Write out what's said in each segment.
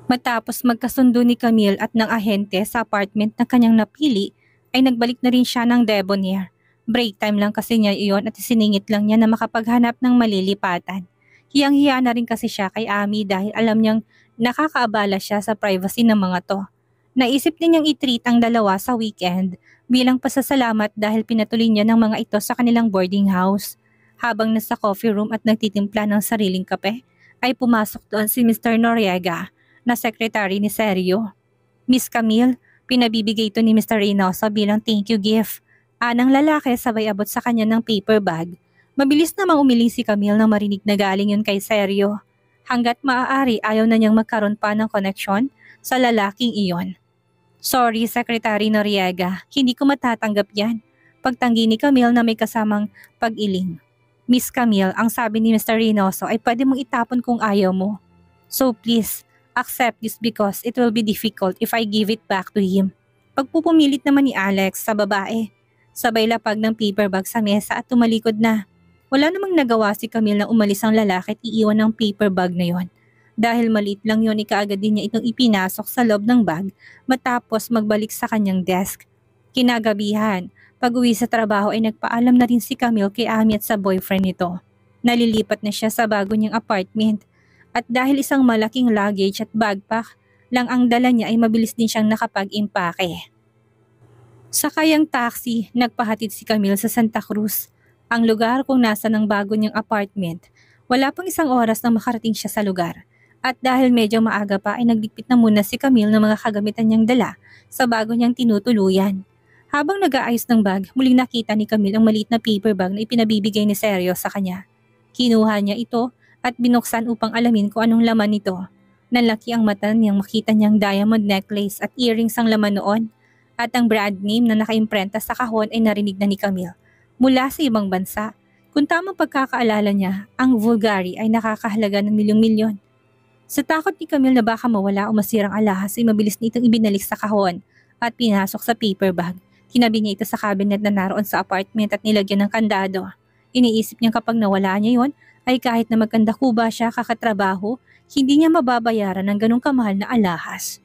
Matapos magkasundo ni Camille at ng ahente sa apartment na kanyang napili, ay nagbalik na rin siya ng Debonair. Break time lang kasi niya iyon at siningit lang niya na makapaghanap ng malilipatan. Hiyang-hiya na rin kasi siya kay Ami dahil alam niyang nakakaabala siya sa privacy ng mga to. Naisip din niyang i-treat ang dalawa sa weekend bilang pasasalamat dahil pinatuloy niya ng mga ito sa kanilang boarding house. Habang nasa coffee room at nagtitimpla ng sariling kape, ay pumasok doon si Mr. Noriega na secretary ni Sergio. Miss Camille, pinabibigay ito ni Mr. Reynoso bilang thank you gift. Anang lalaki sabay abot sa kanya ng paper bag. Mabilis namang umiling si Camille nang marinig na galing yun kay Sergio. Hanggat maaari ayaw na niyang magkaroon pa ng koneksyon sa lalaking iyon. Sorry, Secretary Noriega, hindi ko matatanggap yan. Pagtanggi ni Camille na may kasamang pag-iling. Miss Camille, ang sabi ni Mr. Reynoso ay pwede mong itapon kung ayaw mo. So please, accept this because it will be difficult if I give it back to him. Pagpupumilit naman ni Alex sa babae. Sabay lapag ng paper bag sa mesa at tumalikod na. Wala namang nagawa si Camille na umalis ang lalaki at iiwan ng paper bag na yon. Dahil maliit lang yon, ikaagad din niya itong ipinasok sa loob ng bag matapos magbalik sa kanyang desk. Kinagabihan, pag-uwi sa trabaho ay nagpaalam na rin si Camille kay Ami at sa boyfriend nito. Nalilipat na siya sa bago niyang apartment. At dahil isang malaking luggage at backpack lang ang dala niya ay mabilis din siyang nakapag-impake. Sakay ang taxi, nagpahatid si Camille sa Santa Cruz, ang lugar kung nasa ng bago niyang apartment. Wala pang isang oras nang makarating siya sa lugar. At dahil medyo maaga pa ay nagdikpit na muna si Camille ng mga kagamitan niyang dala sa bago niyang tinutuluyan. Habang nag-aayos ng bag, muling nakita ni Camille ang maliit na paper bag na ipinabibigay ni Sergio sa kanya. Kinuha niya ito at binuksan upang alamin kung anong laman nito. Nanlaki ang mata niyang makita niyang diamond necklace at earrings ang laman noon. At ang brand name na nakaimprenta sa kahon ay narinig na ni Camille mula sa ibang bansa. Kung tamang pagkakaalala niya, ang Bulgari ay nakakahalaga ng milyong-milyon. Sa takot ni Camille na baka mawala o masirang alahas ay mabilis nitong ibinalik sa kahon at pinasok sa paper bag. Tinabi niya ito sa cabinet na naroon sa apartment at nilagyan ng kandado. Iniisip niyang kapag nawala niya yon, ay kahit na magkanda kuba siya kakatrabaho, hindi niya mababayaran ng ganong kamahal na alahas.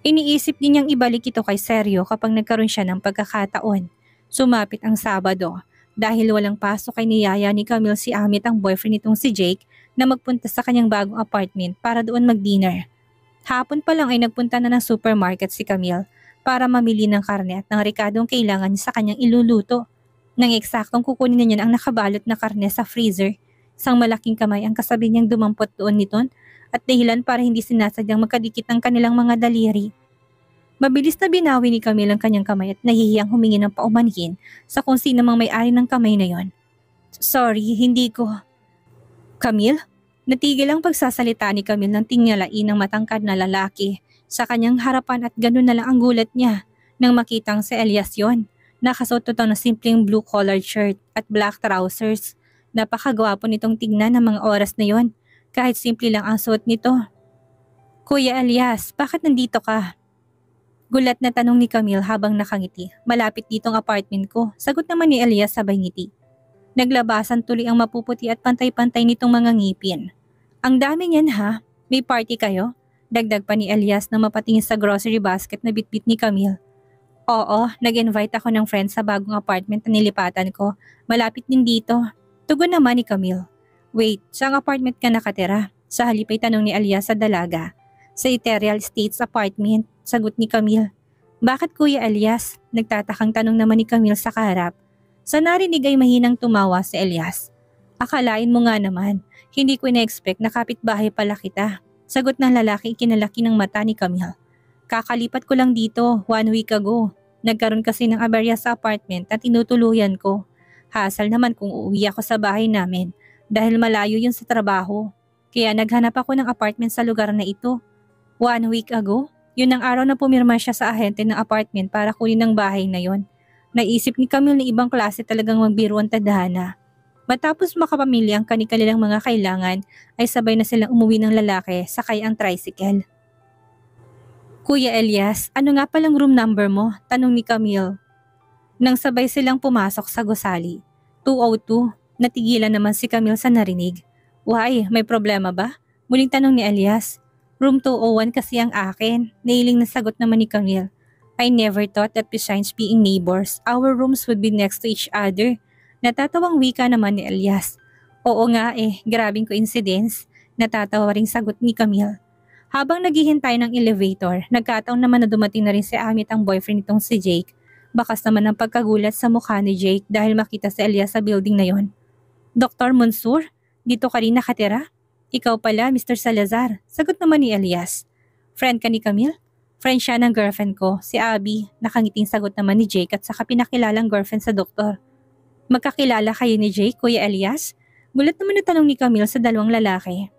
Iniisip din niyang ibalik ito kay Sergio kapag nagkaroon siya ng pagkakataon. Sumapit ang Sabado. Dahil walang pasok ay niyaya ni Camille si Amit ang boyfriend nitong si Jake na magpunta sa kanyang bagong apartment para doon mag-dinner. Hapon pa lang ay nagpunta na ng supermarket si Camille para mamili ng karne at ng rekadong kailangan niya sa kanyang iluluto. Nang eksaktong kukunin na niya ang nakabalot na karne sa freezer, isang malaking kamay ang kasabi niyang dumampot doon niton at dahilan para hindi sinasadyang magkadikit ang kanilang mga daliri. Mabilis na binawi ni Camille ang kanyang kamay at nahihiyang humingi ng paumanhin sa kung sino mang may-ari ng kamay na yon. Sorry, hindi ko. Camille? Natigil ang pagsasalita ni Camille nang tingyalain ng matangkad na lalaki sa kanyang harapan at ganun na lang ang gulat niya nang makitang si Elias yon. Nakasuot ito ng simpleng blue-collared shirt at black trousers. Napakagwapo nitong tignan ng mga oras na yon, kahit simple lang ang suot nito. Kuya Elias, bakit nandito ka? Gulat na tanong ni Camille habang nakangiti. Malapit ditong apartment ko. Sagot naman ni Elias sabay ngiti. Naglabasan tuloy ang mapuputi at pantay-pantay nitong mga ngipin. Ang dami niyan ha? May party kayo? Dagdag pa ni Elias na mapatingin sa grocery basket na bitbit ni Camille. Oo, nag-invite ako ng friend sa bagong apartment na nilipatan ko. Malapit din dito. Tugon naman ni Camille. Wait, saang apartment ka nakatira? Sa halip ay tanong ni Elias sa dalaga. Sa Ethereal Estates apartment, sagot ni Camille. Bakit Kuya Elias? Nagtatakang tanong naman ni Camille sa kaharap. Sa narinig ay mahinang tumawa si Elias. Akalain mo nga naman, hindi ko ina-expect na kapitbahay pala kita. Sagot ng lalaki ikinalaki ng mata ni Camille. Kakalipat ko lang dito 1 week ago. Nagkaroon kasi ng aberya sa apartment at tinutuluyan ko. Hasal naman kung uuwi ako sa bahay namin dahil malayo yun sa trabaho. Kaya naghanap ako ng apartment sa lugar na ito. 1 week ago, yun ang araw na pumirma siya sa ahente ng apartment para kunin ang bahay na yon. Naisip ni Camille na ibang klase talagang magbiro ang tadhana. Matapos makapamilya ang kanilang mga kailangan ay sabay na silang umuwi ng lalaki sakay ang tricycle. Kuya Elias, ano nga palang room number mo? Tanong ni Camille. Nang sabay silang pumasok sa gusali. 202, natigilan naman si Camille sa narinig. Why, may problema ba? Muling tanong ni Elias. Room 201 kasi ang akin. Nailing na sagot naman ni Camille. I never thought that besides being neighbors, our rooms would be next to each other. Natatawang wika naman ni Elias. Oo nga grabing coincidence. Natatawa ring sagot ni Camille. Habang naghihintay ng elevator, nagkataon naman na dumating na rin si Amit ang boyfriend nitong si Jake. Bakas naman ang pagkagulat sa mukha ni Jake dahil makita si Elias sa building na yon. Dr. Monsur, dito ka rin nakatira? Ikaw pala, Mr. Salazar. Sagot naman ni Elias. Friend ka ni Camille? Friend siya ng girlfriend ko, si Abby. Nakangiting sagot naman ni Jake at saka pinakilalang girlfriend sa doktor. Magkakilala kayo ni Jake, Kuya Elias? Gulat naman na tanong ni Camille sa dalawang lalaki.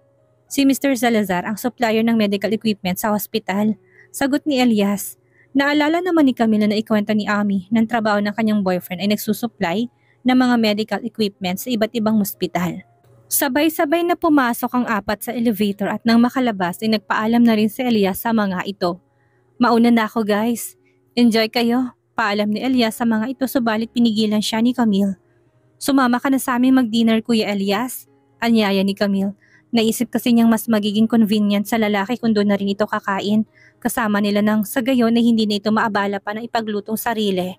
Si Mr. Salazar ang supplier ng medical equipment sa hospital. Sagot ni Elias. Naalala naman ni Camille na ikwento ni Ami ng trabaho ng kanyang boyfriend ay nagsusupply ng mga medical equipment sa iba't ibang ospital. Sabay-sabay na pumasok ang apat sa elevator at nang makalabas ay nagpaalam na rin si Elias sa mga ito. Mauna na ako guys. Enjoy kayo. Paalam ni Elias sa mga ito subalit pinigilan siya ni Camille. Sumama ka na sa amin mag-dinner Kuya Elias. Anyaya ni Camille. Naisip kasi niyang mas magiging convenient sa lalaki kung doon na rin ito kakain. Kasama nila nang sa gayon na hindi na ito maabala pa ng ipaglutong sarili.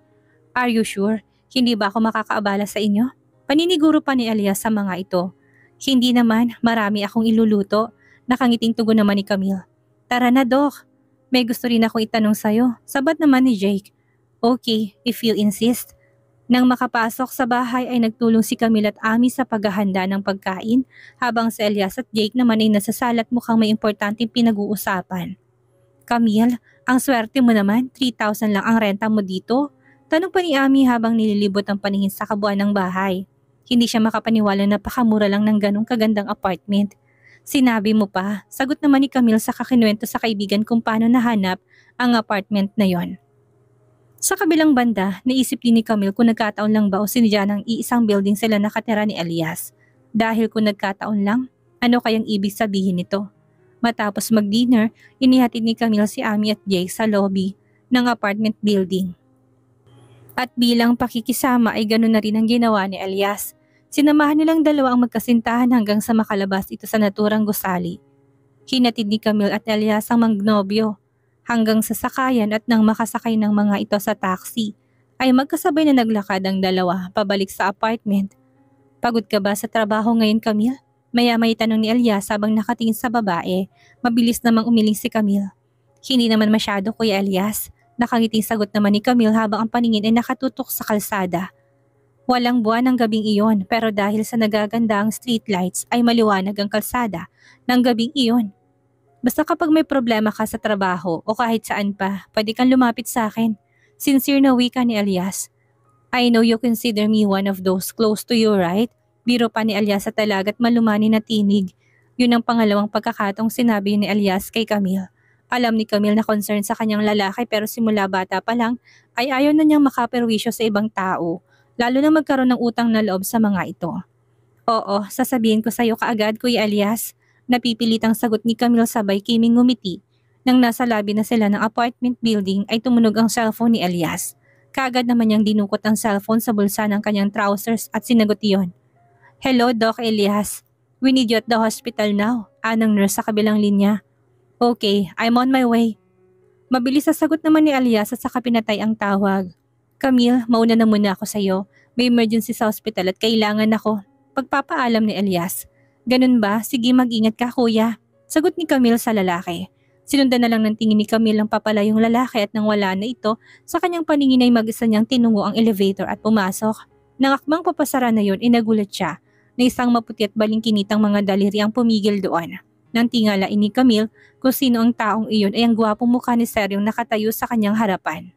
Are you sure? Hindi ba ako makakaabala sa inyo? Paniniguro pa ni Elias sa mga ito. Hindi naman, marami akong iluluto. Nakangiting tugon naman ni Camille. Tara na Doc. May gusto rin akong itanong sa'yo. Sabat naman ni Jake. Okay, if you insist. Nang makapasok sa bahay ay nagtulong si Camille at Ami sa paghahanda ng pagkain habang si Elias at Jake naman ay nasasalat mukhang may importanteng pinag-uusapan. Camille, ang swerte mo naman, 3,000 lang ang renta mo dito. Tanong pa ni Ami habang nililibot ang paningin sa kabuuan ng bahay. Hindi siya makapaniwala na pakamura lang ng ganong kagandang apartment. Sinabi mo pa, sagot naman ni Camille sa kakinuwento sa kaibigan kung paano nahanap ang apartment na yon. Sa kabilang banda, naisip din ni Camille kung nagkataon lang ba o sinadya ng iisang building sila nakatira ni Elias. Dahil kung nagkataon lang, ano kayang ibig sabihin nito? Matapos mag-dinner, inihatid ni Camille si Ami at Jake sa lobby ng apartment building. At bilang pakikisama ay ganoon na rin ang ginawa ni Elias. Sinamahan nilang dalawa ang magkasintahan hanggang sa makalabas ito sa naturang gusali. Hinatid ni Camille at Elias ang magnobyo. Hanggang sa sakayan at nang makasakay ng mga ito sa taxi, ay magkasabay na naglakad ang dalawa pabalik sa apartment. Pagod ka ba sa trabaho ngayon Camille? Maya-may tanong ni Elias habang nakatingin sa babae. Mabilis namang umiling si Camille. Hindi naman masyado Kuya Elias. Nakangiting sagot naman ni Camille habang ang paningin ay nakatutok sa kalsada. Walang buwan ang gabing iyon pero dahil sa nagaganda ang streetlights ay maliwanag ang kalsada ng gabing iyon. Basta kapag may problema ka sa trabaho o kahit saan pa, pwede kang lumapit sa akin. Sincere na wika ni Elias. I know you consider me one of those close to you, right? Biro pa ni Elias sa talaga't malumani na tinig. Yun ang pangalawang pagkakataong sinabi ni Elias kay Camille. Alam ni Camille na concern sa kanyang lalaki pero simula bata pa lang ay ayaw na niyang makaperwisyo sa ibang tao, lalo na magkaroon ng utang na loob sa mga ito. Oo, sasabihin ko sa iyo kaagad Kuya Elias. Napipilitang sagot ni Camille sabay kiming ngumiti. Nang nasa lobby na sila ng apartment building ay tumunog ang cellphone ni Elias. Kaagad naman niyang dinukot ang cellphone sa bulsa ng kanyang trousers at sinagot iyon. Hello Doc Elias. We need you at the hospital now. Anong nurse sa kabilang linya. Okay, I'm on my way. Mabilis sa sagot naman ni Elias at saka pinatay ang tawag. Camille, mauna na muna ako sa iyo. May emergency sa hospital at kailangan ako. Pagpapaalam ni Elias. Ganun ba? Sige mag-ingat ka kuya. Sagot ni Camille sa lalaki. Sinundan na lang ng tingin ni Camille ang papalayong lalaki at nang wala na ito, sa kanyang paningin ay mag-isa niyang tinungo ang elevator at pumasok. Nang akmang papasara na yun, nagulat siya na isang maputi at balingkinitang mga daliri ang pumigil doon. Nang tingalain ni Camille kung sino ang taong iyon ay ang gwapong mukha ni Seryong nakatayo sa kanyang harapan.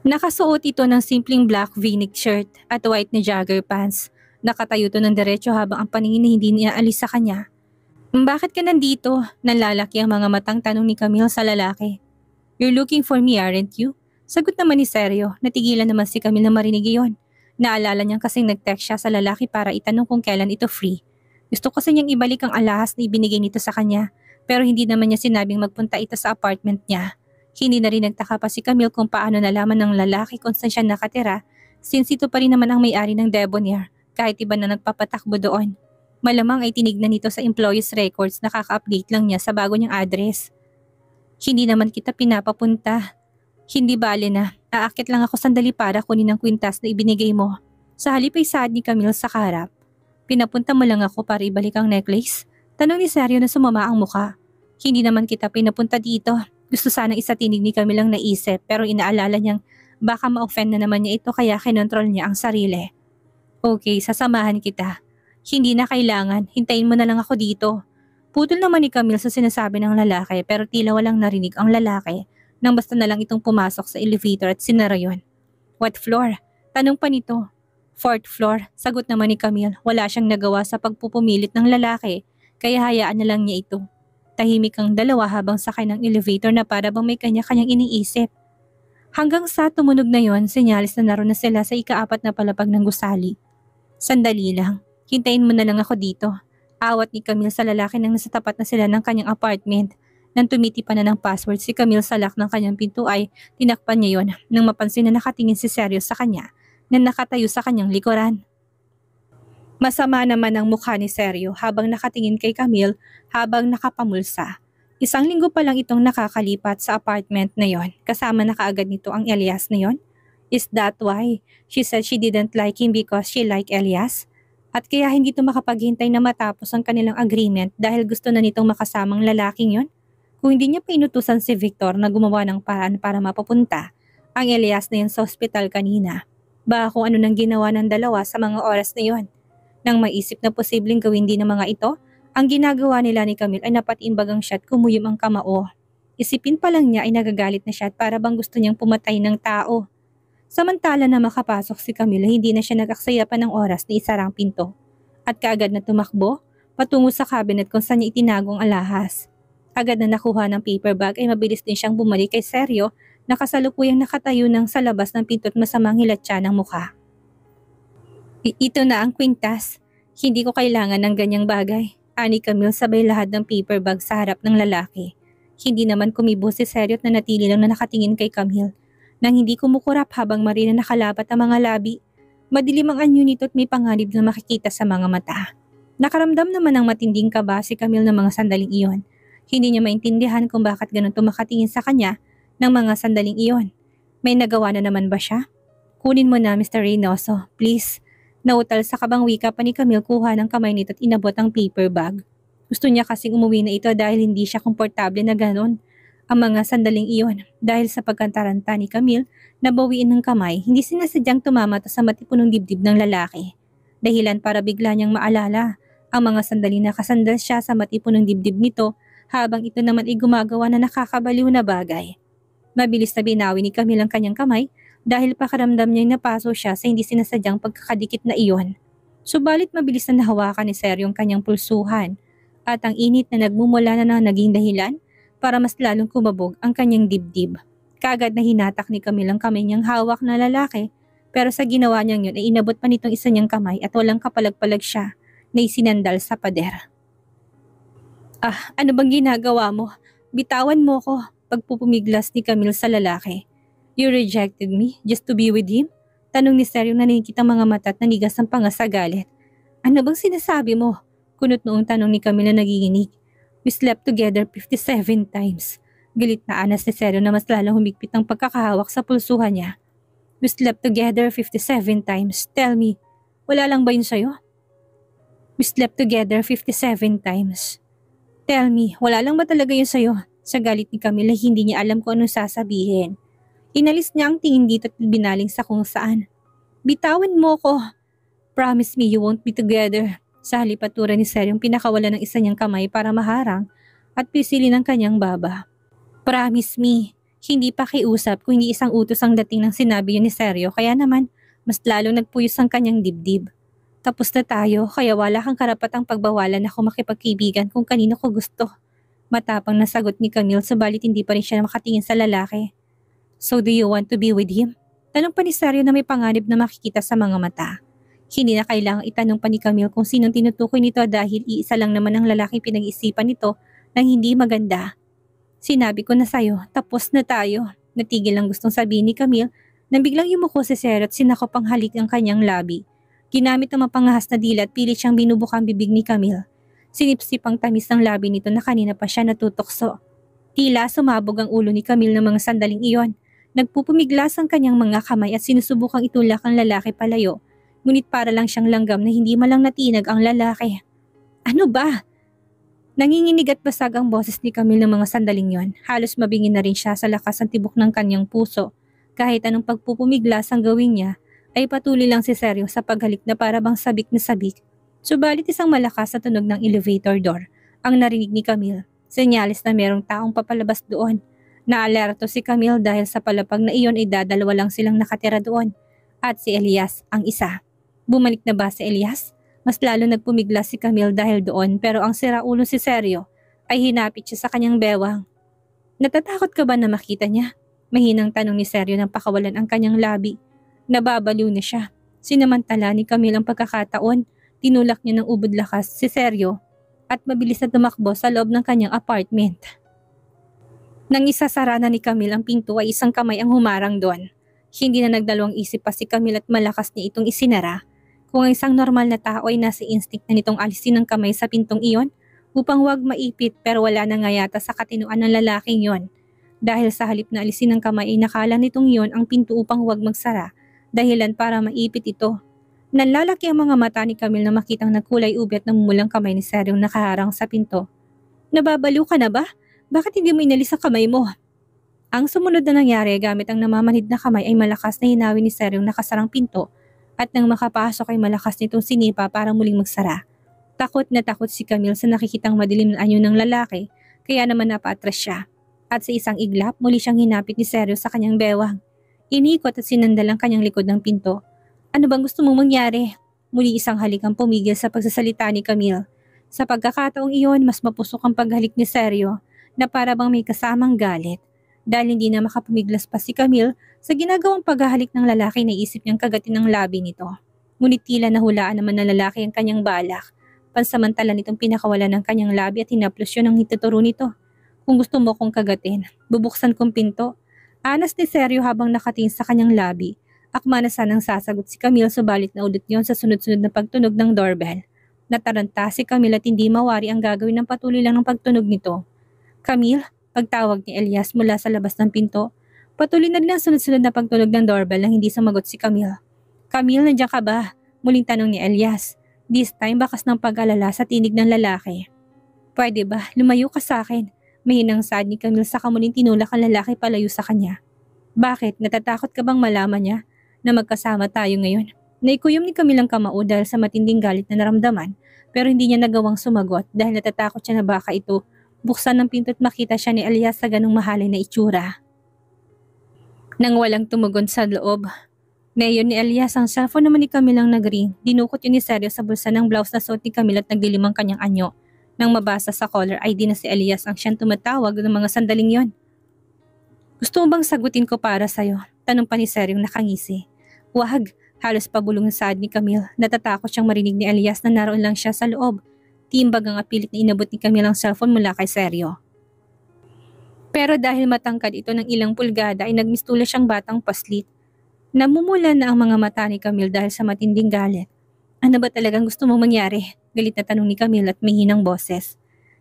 Nakasuot ito ng simpleng black v-neck shirt at white na jogger pants. Nakatayo to ng diretso habang ang paningin na hindi niya alis sa kanya. Bakit ka nandito? Nalalaki ang mga matang tanong ni Camille sa lalaki. You're looking for me, aren't you? Sagot naman ni Seryo. Natigilan naman si Camille na marinig iyon. Naalala niyang kasing nag-text siya sa lalaki para itanong kung kailan ito free. Gusto kasi niyang ibalik ang alahas na ibinigay nito sa kanya pero hindi naman niya sinabing magpunta ito sa apartment niya. Hindi na rin nagtaka pa si Camille kung paano nalaman ng lalaki kung saan siya nakatira since ito pa rin naman ang may-ari ng Debonair. Kahit iba na nagpapatakbo doon. Malamang ay tinignan nito sa employees records na kaka-update lang niya sa bago niyang address. Hindi naman kita pinapapunta. Hindi bale na, aakit lang ako sandali para kunin ang kwintas na ibinigay mo. Sa halip ay saad ni Camille sa karap. Pinapunta mo lang ako para ibalik ang necklace? Tanong ni Seryo na sumama ang muka. Hindi naman kita pinapunta dito. Gusto sanang isatinig ni Camille ang naisip pero inaalala niyang baka ma-offend na naman niya ito kaya kinontrol niya ang sarili. Okay, sasamahan kita. Hindi na kailangan, hintayin mo na lang ako dito. Putol naman ni Camille sa sinasabi ng lalaki pero tila walang narinig ang lalaki nang basta na lang itong pumasok sa elevator at sinara yun. What floor? Tanong pa nito. 4th floor, sagot naman ni Camille. Wala siyang nagawa sa pagpupumilit ng lalaki kaya hayaan na lang niya ito. Tahimik ang dalawa habang sakay ng elevator na para bang may kanya-kanyang iniisip. Hanggang sa tumunog na yon, senyalis na naroon na sila sa ika-4 na palapag ng gusali. Sandali lang, hintayin mo na lang ako dito. Awat ni Camille sa lalaki nang nasa tapat na sila ng kanyang apartment. Nang tumitipan na ng password si Camille sa lock ng kanyang pinto ay tinakpan niya yon nang mapansin na nakatingin si Seryo sa kanya na nakatayo sa kanyang likuran. Masama naman ang mukha ni Seryo habang nakatingin kay Camille habang nakapamulsa. 1 linggo pa lang itong nakakalipat sa apartment na yon, kasama na kaagad nito ang Elias na yon. Is that why she said she didn't like him because she liked Elias? At kaya hindi ito makapaghintay na matapos ang kanilang agreement dahil gusto na nitong makasamang lalaking yon? Kung hindi niya pa inutusan si Victor na gumawa ng paraan para mapapunta ang Elias na yon sa ospital kanina, ba kung ano nang ginawa ng dalawa sa mga oras na yon? Nang maisip na posibleng gawin din ng mga ito, ang ginagawa nila ni Camille ay napatimbagang siya at kumuyom ang kamao. Isipin pa lang niya ay nagagalit na siya at para bang gusto niyang pumatay ng tao. Samantala na makapasok si Camille, hindi na siya nag-aksaya pa ng oras na isara ang pinto. At kaagad na tumakbo, patungo sa cabinet kung saan niya itinagong alahas. Agad na nakuha ng paper bag ay mabilis din siyang bumalik kay Seryo na kasalukuyang nakatayo ng sa labas ng pinto at masamang hilatsa ng mukha. Ito na ang kwintas. Hindi ko kailangan ng ganyang bagay. Ani Camille sabay lahad ng paper bag sa harap ng lalaki. Hindi naman kumibo si Seryo at nanatili lang na nakatingin kay Camille. Nang hindi kumukurap habang marina nakalapat ang mga labi. Madilim ang anyo nito at may panganib na makikita sa mga mata. Nakaramdam naman ng matinding kaba si Camille ng mga sandaling iyon. Hindi niya maintindihan kung bakit ganun makatingin sa kanya ng mga sandaling iyon. May nagawa na naman ba siya? Kunin mo na Mr. Reynoso, please. Nautal sa kabang wika pa ni Camille kuha ng kamay nito at inabot ang paper bag. Gusto niya kasing umuwi na ito dahil hindi siya komportable na ganon. Ang mga sandaling iyon dahil sa pagkantaranta ni Camille na bawiin ng kamay, hindi sinasadyang tumama sa matipunong dibdib ng lalaki. Dahilan para bigla niyang maalala ang mga sandali na kasandal siya sa matipunong dibdib nito habang ito naman ay gumagawa na nakakabaliw na bagay. Mabilis na binawi ni Camille ang kanyang kamay dahil pakaramdam niya'y napaso siya sa hindi sinasadyang pagkakadikit na iyon. Subalit mabilis na nahawakan ni Seryo ang kanyang pulsuhan at ang init na nagmumula na naging dahilan para mas lalong kumabog ang kanyang dibdib. Kaagad na hinatak ni Camille ang kamay niyang hawak na lalaki pero sa ginawa niyang yun ay inabot pa nitong isa niyang kamay at walang kapalag-palag siya na isinandal sa pader. Ano bang ginagawa mo? Bitawan mo ko, pagpupumiglas ni Camille sa lalaki. You rejected me just to be with him? Tanong ni Seryo na nanikit ang mga mata at nanigas ang panga sa galit. Ano bang sinasabi mo? Kunot noong tanong ni Camille na nagiginig. We slept together 57 times. Galit na anas ni Seryo na mas lalong humigpit ang pagkakahawak sa pulsuhan niya. We slept together 57 times. Tell me, wala lang ba yun sa'yo? We slept together 57 times. Tell me, wala lang ba talaga yun sa'yo? Sa galit ni Camille, hindi niya alam kung anong sasabihin. Inalis niya ang tingin dito at binaling sa kung saan. Bitawan mo ko. Promise me you won't be together. Sa halipatura ni Seryong pinakawala ng isa niyang kamay para maharang at pisilin ang kanyang baba. Promise me. Hindi pa kiusap kung hindi isang utos ang dating ng sinabi yun ni Seryo kaya naman mas lalong nagpuyos ang kanyang dibdib. Tapos na tayo kaya wala kang karapatang pagbawalan ako makipagkaibigan kung kanino ko gusto. Matapang na sagot ni Camille subalit hindi pa rin siya makatingin sa lalaki. So do you want to be with him? Tanong pa ni Seryo na may panganib na makikita sa mga mata. Hindi na kailangang itanong pa ni Camille kung sinong tinutukoy nito dahil iisa lang naman ang lalaki pinag-isipan nito nang hindi maganda. Sinabi ko na sa'yo, tapos na tayo. Natigil ang gustong sabihin ni Camille nang biglang yumuko si Seryo at sinakop ang halik ng kanyang labi. Ginamit ang mapangahas na dila at pilit siyang binubuka ang bibig ni Camille. Sinipsip ang tamis ng labi nito na kanina pa siya natutokso. Tila sumabog ang ulo ni Camille ng mga sandaling iyon. Nagpupumiglas ang kanyang mga kamay at sinusubukang itulak ang lalaki palayo. Ngunit para lang siyang langgam na hindi malang natinag ang lalaki. Ano ba? Nanginginig at basag ang boses ni Camille ng mga sandaling yon. Halos mabingin na rin siya sa lakas ng tibok ng kanyang puso. Kahit anong pagpupumiglas ang gawin niya, ay patuloy lang si Seryo sa paghalik na para bang sabik na sabik. Subalit isang malakas na tunog ng elevator door ang narinig ni Camille. Senyales na merong taong papalabas doon. Naalerto si Camille dahil sa palapag na iyon ay dadalawa lang silang nakatira doon. At si Elias ang isa. Bumalik na ba si Elias? Mas lalo nagpumiglas si Camille dahil doon pero ang siraulo si Seryo ay hinapit siya sa kanyang bewang. Natatakot ka ba na makita niya? Mahinang tanong ni Seryo nang pakawalan ang kanyang labi. Nababaliw na siya. Sinamantala ni Camille ang pagkakataon. Tinulak niya ng ubod lakas si Seryo at mabilis na tumakbo sa loob ng kanyang apartment. Nang isasara na ni Camille ang pinto ay isang kamay ang humarang doon. Hindi na nagdalawang isip pa si Camille at malakas niya itong isinara. Kung ang isang normal na tao ay nasa instinct na nitong alisin ang kamay sa pintong iyon upang huwag maipit pero wala na nga yata sa katinuan ng lalaking yon. Dahil sa halip na alisin ang kamay ay nakala nitong iyon ang pinto upang huwag magsara. Dahilan para maipit ito. Nanlalaki ang mga mata ni Camille na makitang nagkulay ubi at namumulang kamay ni Seryong nakaharang sa pinto. Nababaliw ka na ba? Bakit hindi mo inalis ang kamay mo? Ang sumunod na nangyari gamit ang namamanhid na kamay ay malakas na hinawi ni Seryong nakasarang pinto at nang makapasok ay malakas nitong sinipa para muling magsara. Takot na takot si Camille sa nakikitang madilim na anyo ng lalaki kaya naman napaatras siya. At sa isang iglap muli siyang hinapit ni Seryo sa kanyang bewang. Inikot at sinandal ang kanyang likod ng pinto. Ano bang gusto mong mangyari? Muli isang halik ang pumigil sa pagsasalita ni Camille. Sa pagkakataong iyon, mas mapusok ang paghalik ni Seryo na para bang may kasamang galit. Dahil hindi na makapumiglas pa si Camille sa ginagawang paghahalik ng lalaki na isip niyang kagatin ang labi nito. Ngunit tila nahulaan naman ng lalaki ang kanyang balak. Pansamantala nitong pinakawalan ng kanyang labi at hinaplos yun ang hituturo nito. Kung gusto mo kong kagatin, bubuksan kong pinto. Anas ni Seryo habang nakatingin sa kanyang labi. Akma na sanang sasagot si Camille subalit na ulit yon sa sunod-sunod na pagtunog ng doorbell. Nataranta si Camille at hindi mawari ang gagawin ng patuloy lang ng pagtunog nito. Camille, pagtawag ni Elias mula sa labas ng pinto. Patuloy na din ang sunod-sunod na pagtunog ng doorbell nang hindi sumagot si Camille. Camille, nandiyan ka ba? Muling tanong ni Elias. This time bakas ng pag-alala sa tinig ng lalaki. Pwede ba? Lumayo ka sa akin. Mahinang sad ni Camille sa kamuling tinulak ang lalaki palayo sa kanya. Bakit? Natatakot ka bang malaman niya na magkasama tayo ngayon? Naikuyom ni Camille ang kamao dahil sa matinding galit na naramdaman pero hindi niya nagawang sumagot dahil natatakot siya na baka ito buksan ng pinto at makita siya ni Elias sa ganong mahalay na itsura. Nang walang tumugon sa loob, ngayon ni Elias ang cellphone naman ni Camille ang nagring. Dinukot yun ni Seryo sa bulsa ng blouse na suot ni Camille at nagdilim ang kanyang anyo. Nang mabasa sa caller ID na si Elias ang siyang tumatawag ng mga sandaling yon. Gusto mo bang sagutin ko para sa'yo? Tanong pa ni Seryong nakangisi. Wag, halos pabulong sad ni Camille. Natatakot siyang marinig ni Elias na naroon lang siya sa loob. Timbag ang apilit na inabot ni Camille ang cellphone mula kay Seryo. Pero dahil matangkad ito ng ilang pulgada ay nagmistula siyang batang paslit. Namumula na ang mga mata ni Camille dahil sa matinding galit. Ano ba talagang gusto mong mangyari? Galit na tanong ni Camille at may hinang boses.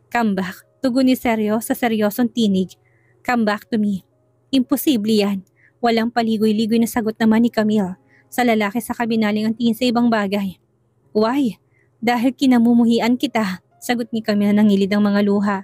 Come back, tugon ni Seryo sa seryosong tinig. Come back to me. Imposible yan. Walang paligoy-ligoy na sagot naman ni Camille. Sa lalaki sa kabinaling ang tingin sa ibang bagay. Why? Dahil kinamumuhian kita, sagot ni Camille nang ngilid ang mga luha.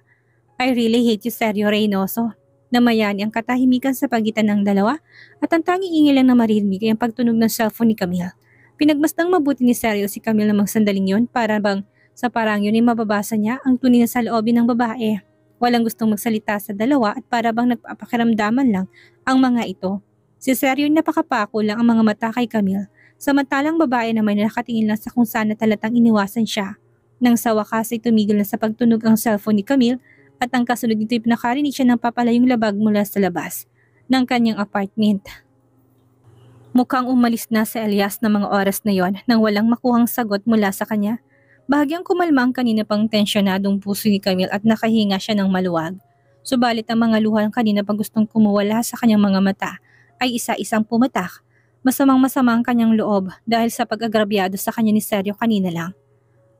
I really hate you, Seryo Reynoso. Namayani ang katahimikan sa pagitan ng dalawa at ang tanging ingay lang na maririnig ay ang pagtunog ng cellphone ni Camille. Pinagmasdang mabuti ni Seryo si Camille namang sandaling yon para bang sa parang yun ay mababasa niya ang tunay na saloobin ng babae. Walang gustong magsalita sa dalawa at para bang nagpapakiramdaman lang ang mga ito. Si Seryo ay napakapako lang ang mga mata kay Camille, samantalang babae naman na nakatingin lang sa kung saan na talatang iniwasan siya. Nang sa wakas ay tumigil na sa pagtunog ang cellphone ni Camille at ang kasunod nito ay pinakarinig siya ng papalayong labag mula sa labas ng kanyang apartment. Mukhang umalis na si Elias ng mga oras na yon nang walang makuhang sagot mula sa kanya. Bahagyang kumalma ang kanina pang tensyonadong puso ni Camille at nakahinga siya ng maluwag. Subalit ang mga luha ng kanina pang gustong kumuwala sa kanyang mga mata ay isa-isang pumatak. Masamang-masama ang kanyang loob dahil sa pag-agrabyado sa kanya ni Seryo kanina lang.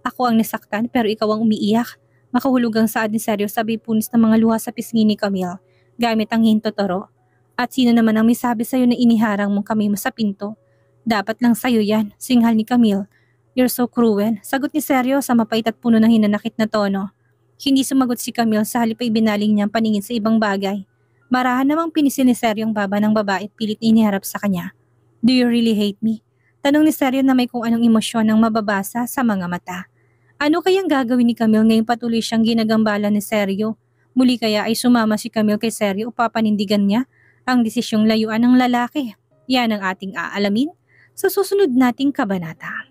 Ako ang nasaktan pero ikaw ang umiiyak. Makahulugang saad ni Seryo sabay punis ng mga luha sa pisngi ni Camille gamit ang hintotoro. At sino naman ang may sabi sa'yo na iniharang mong kamay mo sa pinto? Dapat lang sa'yo yan, singhal ni Camille. You're so cruel, sagot ni Seryo sa mapait at puno ng hinanakit na tono. Hindi sumagot si Camille sa halip ay binaling niya ang paningin sa ibang bagay. Marahan namang pinisil ni Seryo ang baba ng babae at pilit na iniharap sa kanya. Do you really hate me? Tanong ni Seryo na may kung anong emosyon ang mababasa sa mga mata. Ano kayang gagawin ni Camille ngayong patuloy siyang ginagambala ni Seryo? Muli kaya ay sumama si Camille kay Seryo o papanindigan niya ang desisyong layuan ng lalaki? Yan ang ating aalamin sa susunod nating kabanata.